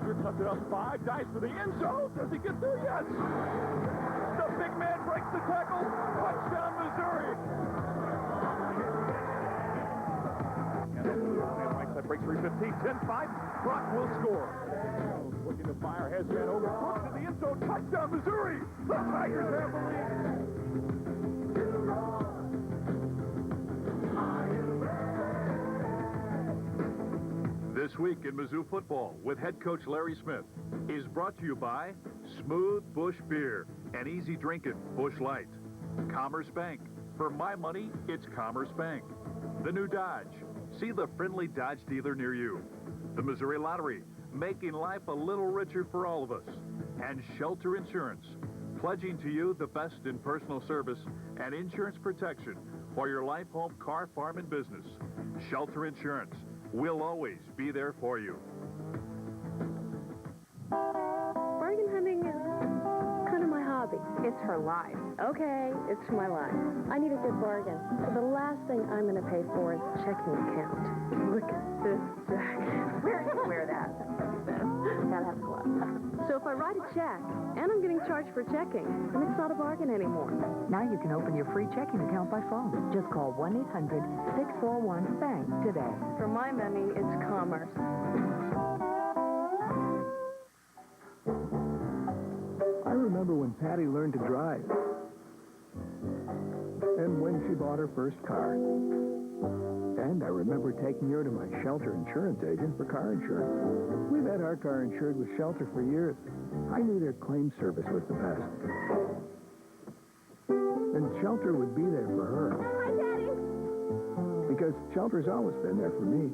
Fisher cuts it up 5, dives for the end zone. Does he get through? Yes! The big man breaks the tackle. Touchdown, Missouri! And then right side breaks 3-15, 10-5. Brock will score. Looking to fire, has man over, crooks in the end zone. Touchdown, Missouri! The Tigers have the lead. This week in Mizzou Football with head coach Larry Smith is brought to you by Smooth Bush Beer and easy drinking Bush Light. Commerce Bank. For my money, it's Commerce Bank. The new Dodge. See the friendly Dodge dealer near you. The Missouri Lottery. Making life a little richer for all of us. And Shelter Insurance. Pledging to you the best in personal service and insurance protection for your life, home, car, farm, and business. Shelter Insurance. We'll always be there for you. Bargain hunting is kind of my hobby. It's her life. Okay, it's my life. I need a good bargain. So the last thing I'm going to pay for is a checking account. Look at this jacket. Where do you wear that? Gotta have gloves. So if I write a check and I'm getting charged for checking, then it's not a bargain anymore. Now you can open your free checking account by phone. Just call 1-800-641-BANK today. For my money, it's commerce. I remember when Patty learned to drive. And when she bought her first car. And I remember taking her to my Shelter Insurance agent for car insurance. We've had our car insured with Shelter for years. I knew their claim service was the best. And Shelter would be there for her. Hi, Daddy. Because Shelter's always been there for me.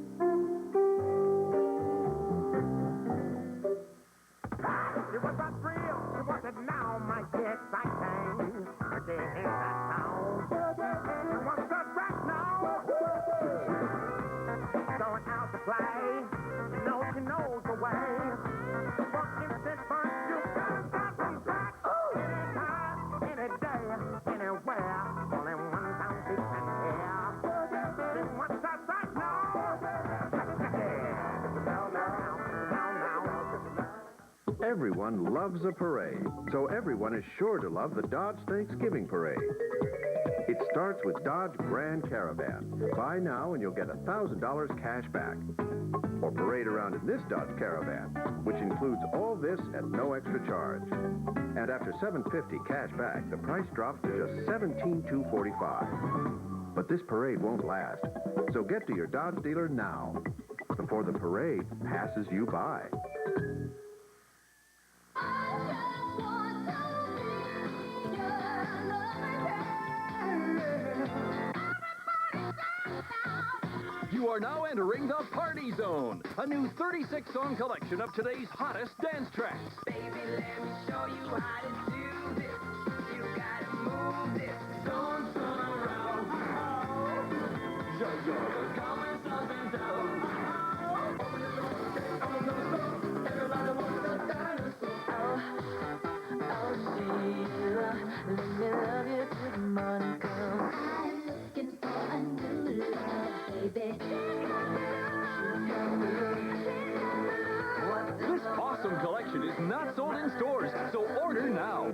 It was a thrill, it wasn't now, my dear exciting. Again in that town. It was the track now. Going out to play, you know the way. For instant fun, you gotta start from scratch. Anytime, any day, anywhere. Only one town we can hear. It was the track now. Everyone loves a parade, so everyone is sure to love the Dodge Thanksgiving Parade. It starts with Dodge Grand Caravan. Buy now and you'll get $1,000 cash back. Or parade around in this Dodge Caravan, which includes all this at no extra charge. And after $750 cash back, the price drops to just $17,245. But this parade won't last, so get to your Dodge dealer now, before the parade passes you by. You are now entering the Party Zone, a new 36-song collection of today's hottest dance tracks. Baby, let me show you how to do this. You gotta move this. Don't turn around. Come and stop and down. Everybody wants a dinosaur. Oh, Sheila, let me love you till the morning comes. I'm looking for a new love, baby. This awesome collection is not sold in stores, so order now.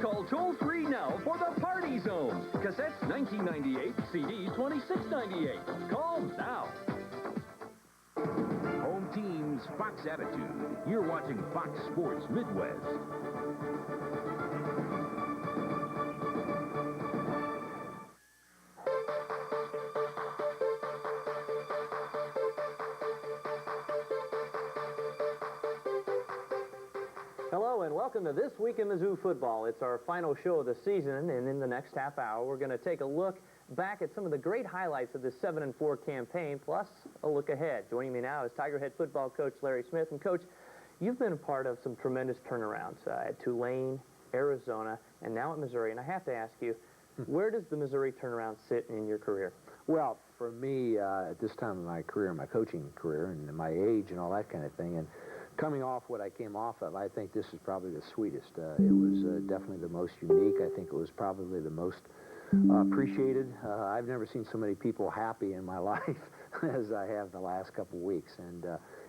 Call toll-free now for the Party Zone. Cassettes $19.98, CDs $26.98. Call now. Home team's Fox Attitude. You're watching Fox Sports Midwest. Hello and welcome to This Week in Mizzou Football. It's our final show of the season, and in the next half hour, we're going to take a look back at some of the great highlights of this 7-4 campaign, plus a look ahead. Joining me now is Tiger head football coach Larry Smith. And Coach, you've been a part of some tremendous turnarounds at Tulane, Arizona, and now at Missouri. And I have to ask you, where does the Missouri turnaround sit in your career? Well, for me, at this time of my career, my coaching career, and my age and all that kind of thing, and coming off what I came off of, I think this is probably the sweetest. It was definitely the most unique. I think it was probably the most appreciated. I've never seen so many people happy in my life as I have the last couple of weeks, and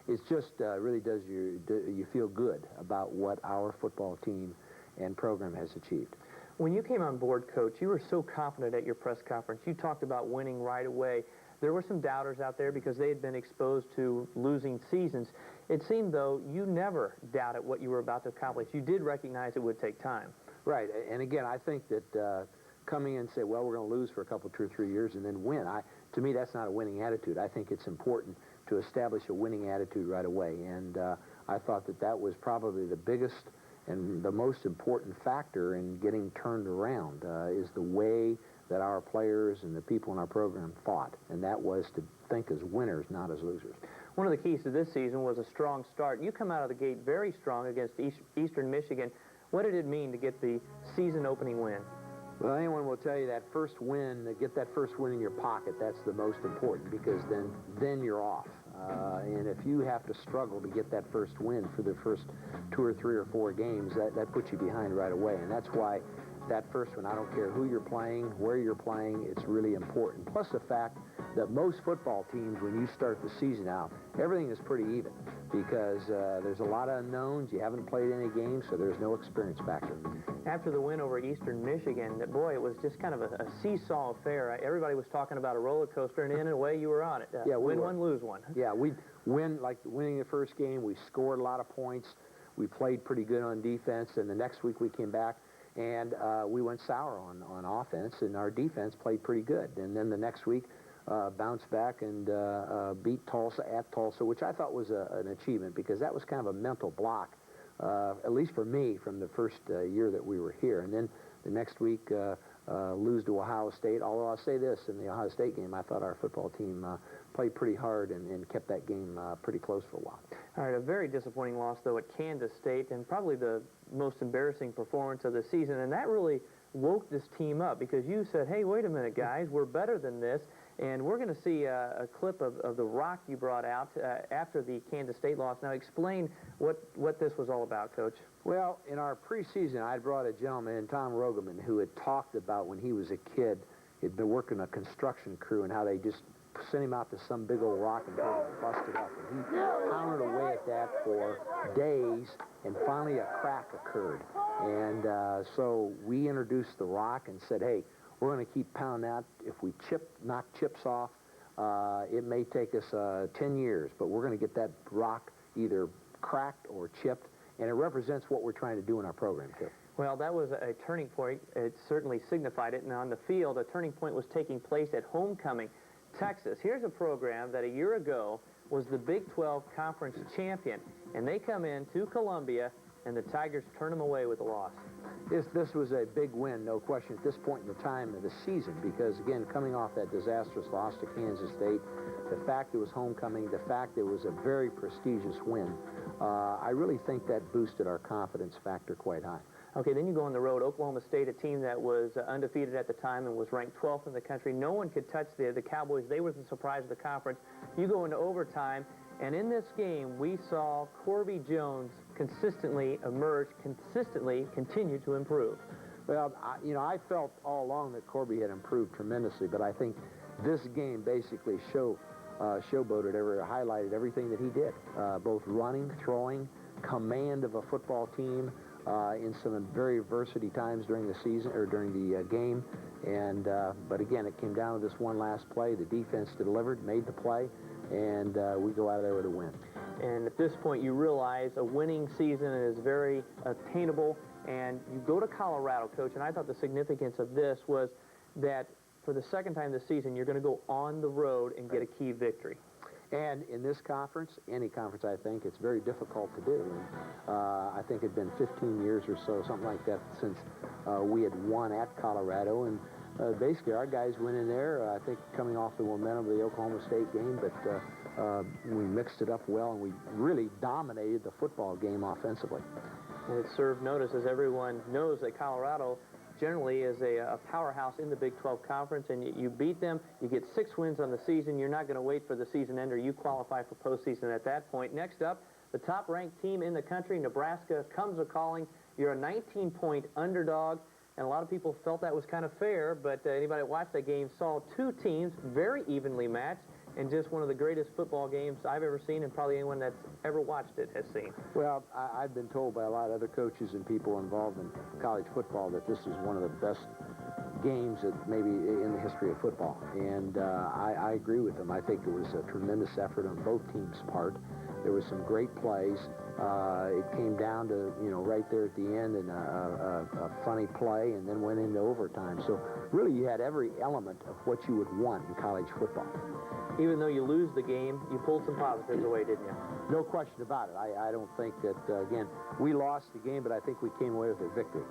it's just really does you feel good about what our football team and program has achieved. When you came on board, Coach, you were so confident at your press conference. You talked about winning right away. There were some doubters out there because they had been exposed to losing seasons. It seemed, though, you never doubted what you were about to accomplish. You did recognize it would take time. Right, and again, I think that coming in and say, well, we're going to lose for a couple, 2 or 3 years and then win, to me, that's not a winning attitude. I think it's important to establish a winning attitude right away, and I thought that that was probably the biggest and the most important factor in getting turned around is the way that our players and the people in our program thought, and that was to think as winners, not as losers. One of the keys to this season was a strong start. You come out of the gate very strong against Eastern Michigan. What did it mean to get the season opening win? Well, anyone will tell you that first win, get that first win in your pocket, that's the most important, because then you're off. And if you have to struggle to get that first win for the first 2 or 3 or 4 games, that puts you behind right away. And that's why that first one, I don't care who you're playing, where you're playing, it's really important. Plus the fact that most football teams, when you start the season out, everything is pretty even because there's a lot of unknowns. You haven't played any games, so there's no experience factor. After the win over Eastern Michigan, boy, it was just kind of a seesaw affair. Everybody was talking about a roller coaster, and in a way, you were on it. Yeah, win one, lose one. Yeah, we win, like winning the first game, we scored a lot of points. We played pretty good on defense, and the next week we came back, and we went sour on offense, and our defense played pretty good. And then the next week, bounced back and beat Tulsa at Tulsa, which I thought was an achievement because that was kind of a mental block, at least for me, from the first year that we were here. And then the next week, lose to Ohio State, although I'll say this, in the Ohio State game, I thought our football team played pretty hard and kept that game pretty close for a while. All right, a very disappointing loss, though, at Kansas State, and probably the most embarrassing performance of the season, and that really woke this team up because you said, hey, wait a minute, guys, we're better than this, and we're going to see a clip of the rock you brought out after the Kansas State loss. Now, explain what this was all about, Coach. Well, in our preseason, I brought a gentleman, Tom Rogeman, who had talked about when he was a kid, he'd been working a construction crew and how they just sent him out to some big old rock and told him to bust it up. And he pounded away at that for days, and finally a crack occurred. And so we introduced the rock and said, hey, we're going to keep pounding that. If we knock chips off, it may take us 10 years, but we're going to get that rock either cracked or chipped, and it represents what we're trying to do in our program, too. Well, that was a turning point. It certainly signified it. And on the field, a turning point was taking place at Homecoming, Texas. Here's a program that a year ago was the Big 12 Conference champion, and they come in to Columbia, and the Tigers turn them away with a loss. This was a big win, no question, at this point in the time of the season, because, again, coming off that disastrous loss to Kansas State, the fact it was homecoming, the fact it was a very prestigious win, I really think that boosted our confidence factor quite high. Okay, then you go on the road. Oklahoma State, a team that was undefeated at the time and was ranked 12th in the country. No one could touch the Cowboys. They were the surprise of the conference. You go into overtime, and in this game, we saw Corby Jones consistently emerge, consistently continue to improve. Well, I felt all along that Corby had improved tremendously, but I think this game basically showboated, highlighted everything that he did, both running, throwing, command of a football team, in some very adversity times during the season or during the game, and but again, it came down to this one last play. The defense delivered, made the play, and we go out of there with a win. And at this point, you realize a winning season is very attainable, and you go to Colorado, Coach. And I thought the significance of this was that for the second time this season, you're going to go on the road and get a key victory. And in this conference, any conference, I think, it's very difficult to do. And, I think it had been 15 years or so, something like that, since we had won at Colorado. And basically, our guys went in there, I think, coming off the momentum of the Oklahoma State game, but we mixed it up well, and we really dominated the football game offensively. And it served notice, as everyone knows, that Colorado generally is a powerhouse in the Big 12 Conference, and you beat them, you get 6 wins on the season. You're not going to wait for the season ender. You qualify for postseason at that point. Next up, the top-ranked team in the country, Nebraska, comes a-calling. You're a 19-point underdog. and a lot of people felt that was kind of fair, but anybody that watched that game saw two teams very evenly matched, and just one of the greatest football games I've ever seen, and probably anyone that's ever watched it has seen. Well, I've been told by a lot of other coaches and people involved in college football that this is one of the best games that maybe in the history of football, and I agree with them. I think it was a tremendous effort on both teams' part. There was some great plays. It came down to, right there at the end, and a funny play, and then went into overtime. So really, you had every element of what you would want in college football. Even though you lose the game, you pulled some positives away, didn't you? No question about it. I don't think that, again, we lost the game, but I think we came away with a victory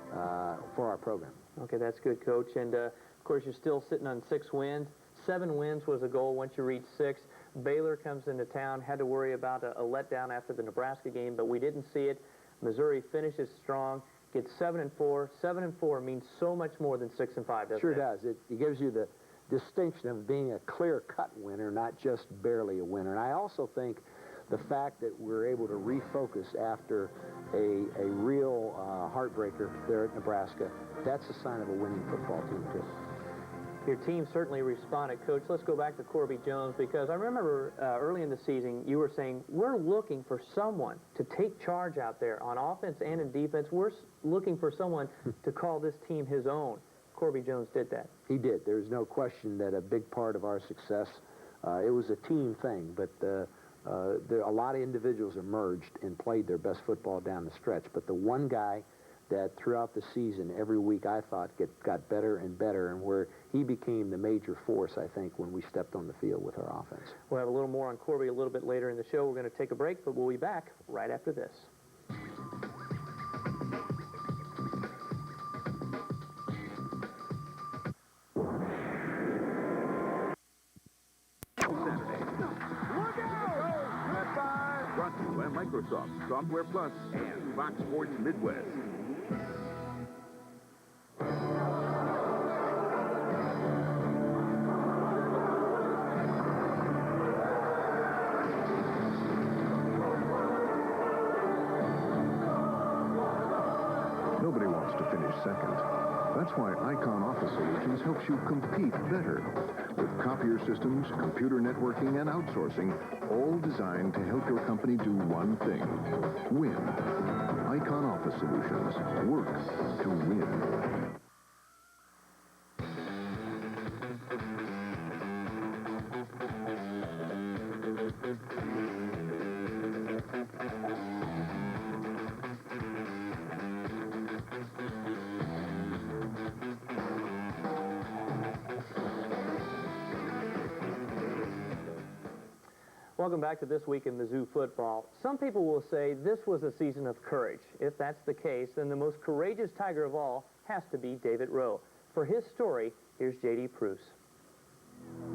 for our program. Okay, that's good, Coach. And, of course, you're still sitting on 6 wins. 7 wins was a goal once you reach 6. Baylor comes into town, had to worry about a letdown after the Nebraska game, but we didn't see it. Missouri finishes strong, gets 7-4. 7-4 means so much more than 6-5, doesn't it? Sure does. It gives you the distinction of being a clear-cut winner, not just barely a winner. And I also think the fact that we're able to refocus after a real heartbreaker there at Nebraska, that's a sign of a winning football team, too. Your team certainly responded, Coach. Let's go back to Corby Jones, because I remember early in the season you were saying, we're looking for someone to take charge out there on offense and in defense. We're looking for someone to call this team his own. Corby Jones did that. He did. There's no question that a big part of our success, it was a team thing, but a lot of individuals emerged and played their best football down the stretch. But the one guy that throughout the season, every week, I thought got better and better, and where he became the major force, I think, when we stepped on the field with our offense. We'll have a little more on Corby a little bit later in the show. We're going to take a break, but we'll be back right after this. Brought to you by Microsoft, Software Plus, and Fox Sports Midwest. Nobody wants to finish second. That's why Icon Office Solutions helps you compete better. With copier systems, computer networking, and outsourcing, all designed to help your company do one thing: win. Icon Office Solutions. Work to win. Welcome back to This Week in Mizzou Football. Some people will say this was a season of courage. If that's the case, then the most courageous Tiger of all has to be David Rowe. For his story, here's J.D. Pruce.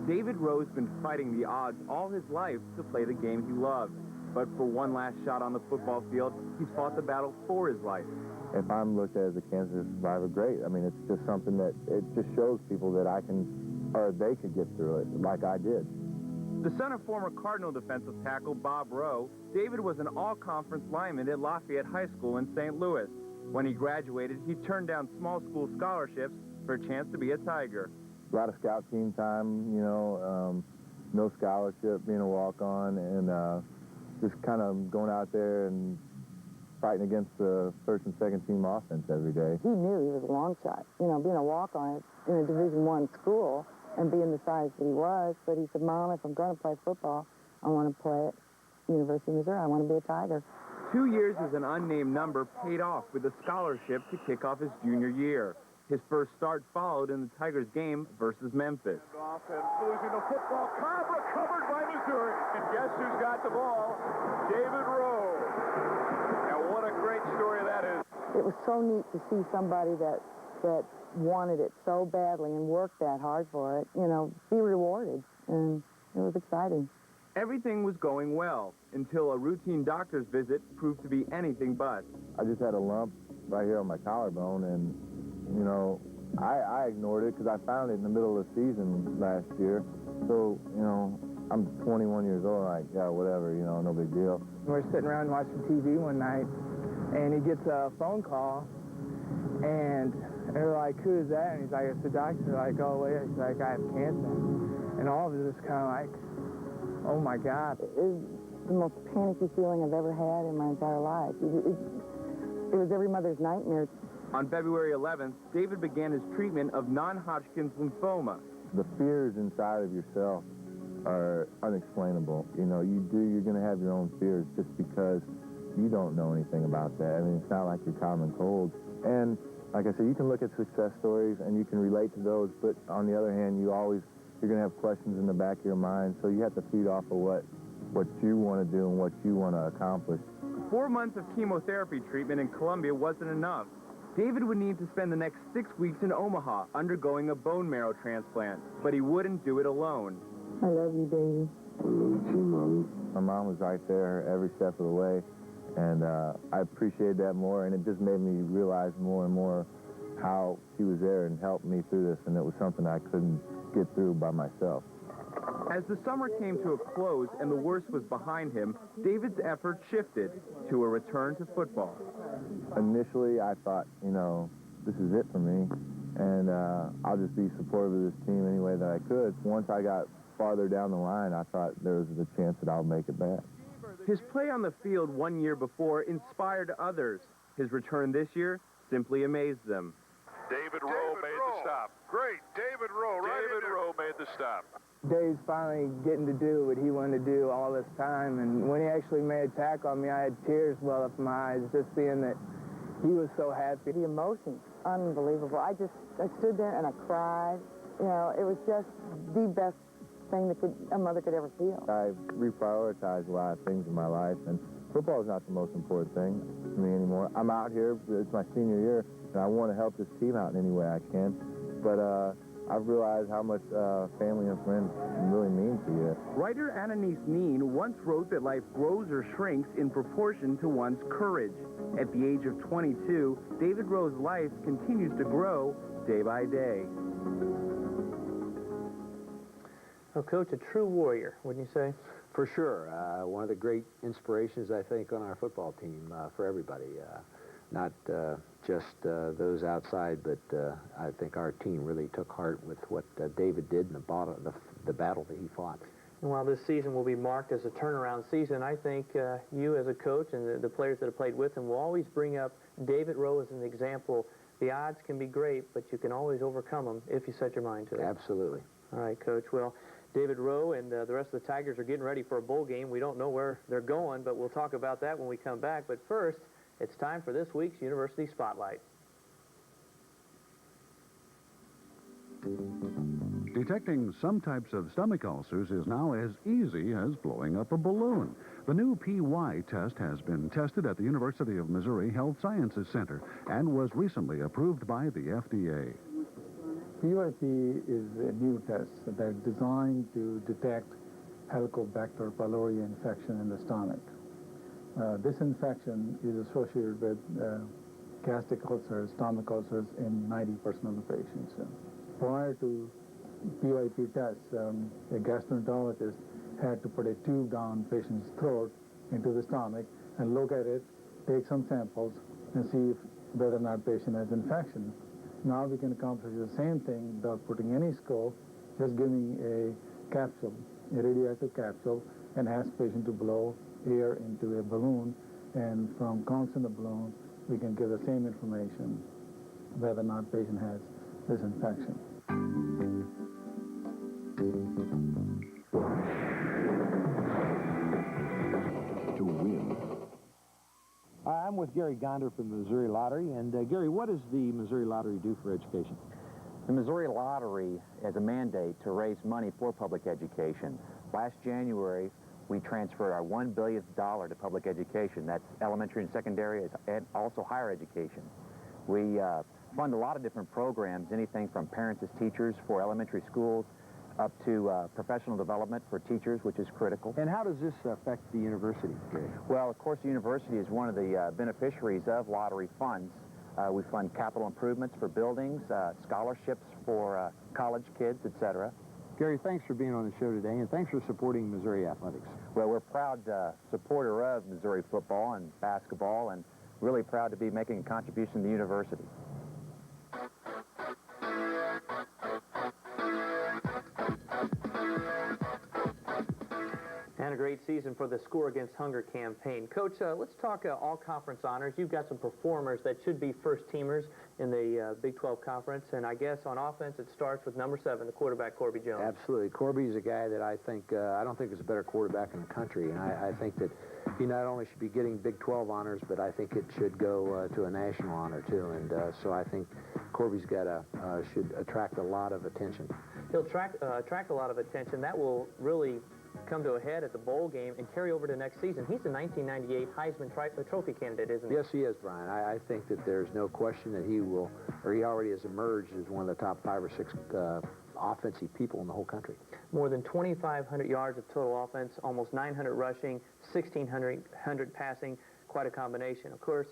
David Rowe's been fighting the odds all his life to play the game he loved. But for one last shot on the football field, he's fought the battle for his life. If I'm looked at as a cancer survivor, great. I mean, it's just something that it just shows people that I can, or they could get through it like I did. The son of former Cardinal defensive tackle Bob Rowe, David was an all-conference lineman at Lafayette High School in St. Louis. When he graduated, he turned down small school scholarships for a chance to be a Tiger. A lot of scout team time, no scholarship, being a walk-on, and just kind of going out there and fighting against the first and second team offense every day. He knew he was a long shot, being a walk-on in a Division I school and being the size that he was. But he said, Mom, if I'm going to play football, I want to play at University of Missouri. I want to be a Tiger. 2 years as an unnamed number paid off with a scholarship to kick off his junior year. His first start followed in the Tigers game versus Memphis. Offense losing the football. Cobb recovered by Missouri. And guess who's got the ball? David Rowe. Now, what a great story that is. It was so neat to see somebody that wanted it so badly and worked that hard for it, be rewarded. And it was exciting. Everything was going well until a routine doctor's visit proved to be anything but. I just had a lump right here on my collarbone, and, I ignored it because I found it in the middle of the season last year. So, I'm 21 years old, like, yeah, whatever, no big deal. We're sitting around watching TV one night, and he gets a phone call, And they're like, who's that? And he's like, it's the doctor. They're like, oh, wait. He's like, I have cancer. And all of it is kind of like, oh, my God. It was the most panicky feeling I've ever had in my entire life. It was every mother's nightmare. On February 11th, David began his treatment of non-Hodgkin's lymphoma. The fears inside of yourself are unexplainable. You know, you're going to have your own fears just because you don't know anything about that. I mean, it's not like your common cold. And like I said, you can look at success stories and you can relate to those, but on the other hand, you're going to have questions in the back of your mind, so you have to feed off of what you want to do and what you want to accomplish. 4 months of chemotherapy treatment in Colombia wasn't enough. David would need to spend the next 6 weeks in Omaha undergoing a bone marrow transplant, but he wouldn't do it alone. I love you, baby. I love you, Mom. My mom was right there every step of the way, and I appreciated that more, and it just made me realize more and more how she was there and helped me through this, and it was something I couldn't get through by myself. As the summer came to a close and the worst was behind him, David's effort shifted to a return to football. Initially, I thought, you know, this is it for me, and I'll just be supportive of this team any way that I could. Once I got farther down the line, I thought there was a chance that I'll make it back. His play on the field 1 year before inspired others. His return this year simply amazed them. David Rowe made the stop. Great. David Rowe, David Rowe made the stop. Dave's finally getting to do what he wanted to do all this time, and when he actually made a tackle on me, I had tears well up in my eyes just seeing that he was so happy. The emotions, unbelievable. I stood there and I cried. You know, it was just the best thing that a mother could ever feel. I've reprioritized a lot of things in my life, and football is not the most important thing to me anymore. I'm out here, it's my senior year, and I want to help this team out in any way I can, but I've realized how much family and friends really mean to you. Writer Ananice Neen once wrote that life grows or shrinks in proportion to one's courage. At the age of 22, David Rowe's life continues to grow day by day. Well, Coach, a true warrior, wouldn't you say? For sure. One of the great inspirations, I think, on our football team for everybody. Not just those outside, but I think our team really took heart with what David did in the battle that he fought. And while this season will be marked as a turnaround season, I think you as a coach and the players that have played with him will always bring up David Rowe as an example. The odds can be great, but you can always overcome them if you set your mind to it. Absolutely. All right, Coach. Well, David Rowe and the rest of the Tigers are getting ready for a bowl game. We don't know where they're going, but we'll talk about that when we come back. But first, it's time for this week's University Spotlight. Detecting some types of stomach ulcers is now as easy as blowing up a balloon. The new PY test has been tested at the University of Missouri Health Sciences Center and was recently approved by the FDA. PYT is a new test that's designed to detect Helicobacter pylori infection in the stomach. This infection is associated with gastric ulcers, stomach ulcers in 90% of the patients. Prior to PYT tests, a gastroenterologist had to put a tube down patient's throat into the stomach and look at it, take some samples, and see whether or not patient has infection. Now we can accomplish the same thing without putting any scope, just giving a capsule, a radioactive capsule, and ask patient to blow air into a balloon, and from counts in the balloon, we can give the same information whether or not patient has this infection. To win. I'm with Gary Gonder from the Missouri Lottery. And Gary, what does the Missouri Lottery do for education? The Missouri Lottery has a mandate to raise money for public education. Last January, we transferred our $1 billion to public education. That's elementary and secondary and also higher education. We fund a lot of different programs, anything from parents as teachers for elementary schools up to professional development for teachers, which is critical. And how does this affect the university, Gary? Well, of course, the university is one of the beneficiaries of lottery funds. We fund capital improvements for buildings, scholarships for college kids, etc. Gary, thanks for being on the show today, and thanks for supporting Missouri athletics. Well, we're a proud supporter of Missouri football and basketball, and really proud to be making a contribution to the university. great season for the Score Against Hunger campaign. Coach, let's talk all-conference honors. You've got some performers that should be first-teamers in the Big 12 Conference, and I guess on offense it starts with number 7, the quarterback, Corby Jones. Absolutely. Corby's a guy that I think, I don't think there's a better quarterback in the country, and I think that he not only should be getting Big 12 honors, but I think it should go to a national honor, too, and so I think Corby's should attract a lot of attention. He'll attract a lot of attention. That will really come to a head at the bowl game and carry over to next season. He's the 1998 Heisman Trophy candidate, isn't he? Yes, he is, Brian. I think that there's no question that he will, or he already has emerged as one of the top 5 or 6 offensive people in the whole country. More than 2,500 yards of total offense, almost 900 rushing, 1,600 passing, quite a combination. Of course,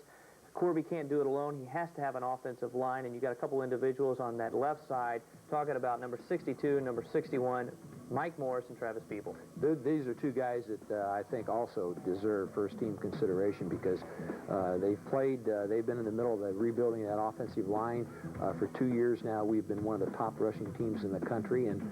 Corby can't do it alone. He has to have an offensive line, and you got a couple individuals on that left side talking about number 62, number 61, Mike Morris and Travis Beeble. These are two guys that I think also deserve first-team consideration because they've been in the middle of the rebuilding that offensive line for 2 years now. We've been one of the top rushing teams in the country, and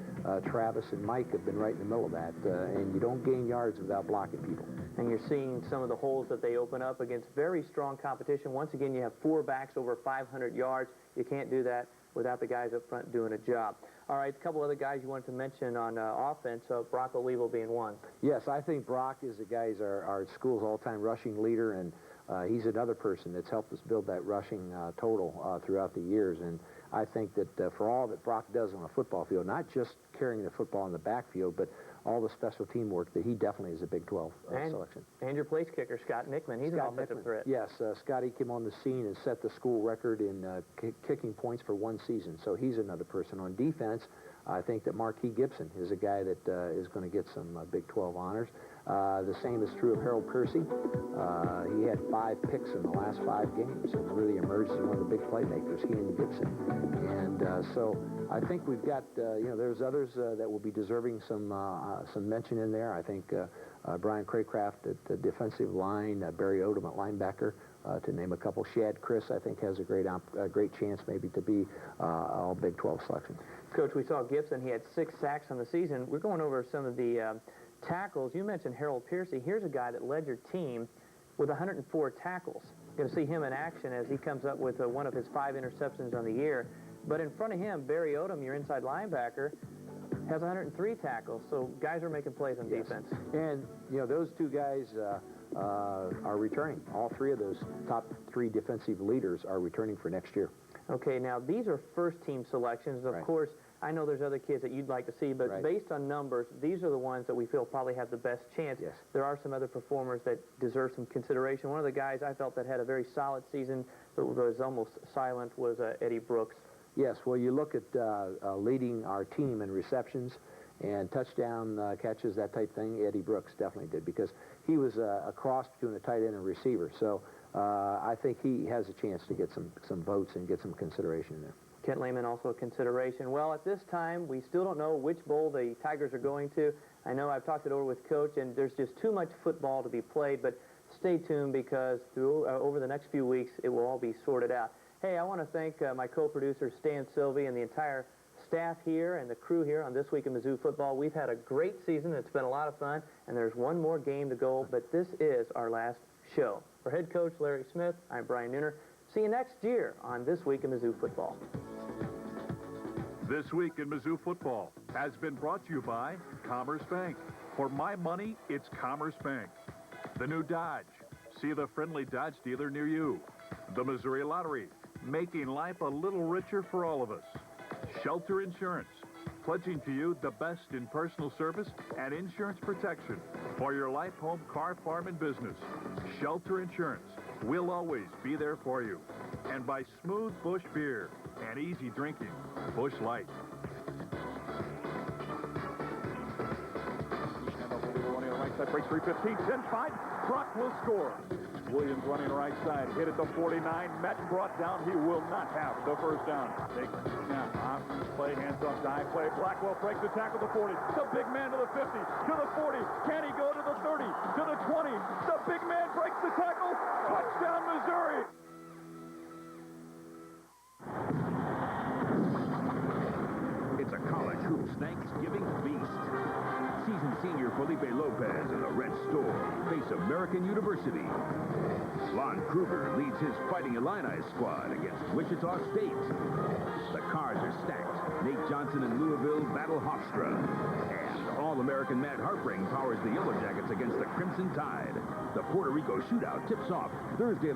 Travis and Mike have been right in the middle of that. And you don't gain yards without blocking people. And you're seeing some of the holes that they open up against very strong competition. Once again, you have 4 backs over 500 yards. You can't do that without the guys up front doing a job. All right, a couple other guys you wanted to mention on offense, Brock Olivo being one. Yes, I think Brock is the guy, our school's all-time rushing leader, and he's another person that's helped us build that rushing total throughout the years. And I think that for all that Brock does on a football field, not just carrying the football in the backfield, but all the special teamwork, that he definitely is a Big 12 selection. And your place kicker, Scott Nickman, he's an offensive threat. Yes, Scotty came on the scene and set the school record in kicking points for one season, so he's another person. On defense, I think that Marquis Gibson is a guy that is going to get some Big 12 honors. The same is true of Harold Piercy. He had 5 picks in the last 5 games and really emerged as one of the big playmakers, he and Gibson. And so I think we've got, there's others that will be deserving some mention in there. I think Brian Craycraft at the defensive line, Barry Odom at linebacker, to name a couple. Shad Chris, I think, has a great chance maybe to be all Big 12 selection. Coach, we saw Gibson. He had 6 sacks on the season. We're going over some of the tackles. You mentioned Harold Piercy. Here's a guy that led your team with 104 tackles. You're going to see him in action as he comes up with one of his 5 interceptions on the year. But in front of him, Barry Odom, your inside linebacker, has 103 tackles. So guys are making plays on defense. And, those 2 guys are returning. All 3 of those top 3 defensive leaders are returning for next year. Okay, now these are first-team selections. Of course, I know there's other kids that you'd like to see, but based on numbers, these are the ones that we feel probably have the best chance. Yes. There are some other performers that deserve some consideration. One of the guys I felt that had a very solid season but was almost silent was Eddie Brooks. Yes, well, you look at leading our team in receptions and touchdown catches, that type thing. Eddie Brooks definitely did because he was a cross between a tight end and a receiver. So I think he has a chance to get some votes and get some consideration in there. Kent Lehman also a consideration. Well, at this time, we still don't know which bowl the Tigers are going to. I know I've talked it over with Coach, and there's just too much football to be played, but stay tuned because over the next few weeks, it will all be sorted out. Hey, I want to thank my co-producer, Stan Sylvie, and the entire staff here and the crew here on This Week in Mizzou Football. We've had a great season. It's been a lot of fun, and there's one more game to go, but this is our last show. For head coach Larry Smith, I'm Brian Nooner. See you next year on This Week in Mizzou Football. This Week in Mizzou Football has been brought to you by Commerce Bank. For my money, it's Commerce Bank. The new Dodge. See the friendly Dodge dealer near you. The Missouri Lottery, making life a little richer for all of us. Shelter Insurance, pledging to you the best in personal service and insurance protection for your life, home, car, farm, and business. Shelter Insurance, we'll always be there for you. And by Smooth Bush Beer and easy drinking, Bush Light. That breaks 3:15, 10-5. Brock will score. Williams running right side, hit at the 49. Metton brought down. He will not have the first down. Take snap, option play, hands up, dive play. Blackwell breaks the tackle to the 40. The big man to the 50, to the 40. Can he go to the 30, to the 20? The big man breaks the tackle. Touchdown, Missouri. It's a college hoops Thanksgiving feast. seasoned senior Felipe Lopez and the Red Storm face American University. Lon Kruger leads his Fighting Illini squad against Wichita State. The cards are stacked. Nate Johnson and Louisville battle Hofstra. And All-American Matt Harpring powers the Yellow Jackets against the Crimson Tide. The Puerto Rico shootout tips off Thursday at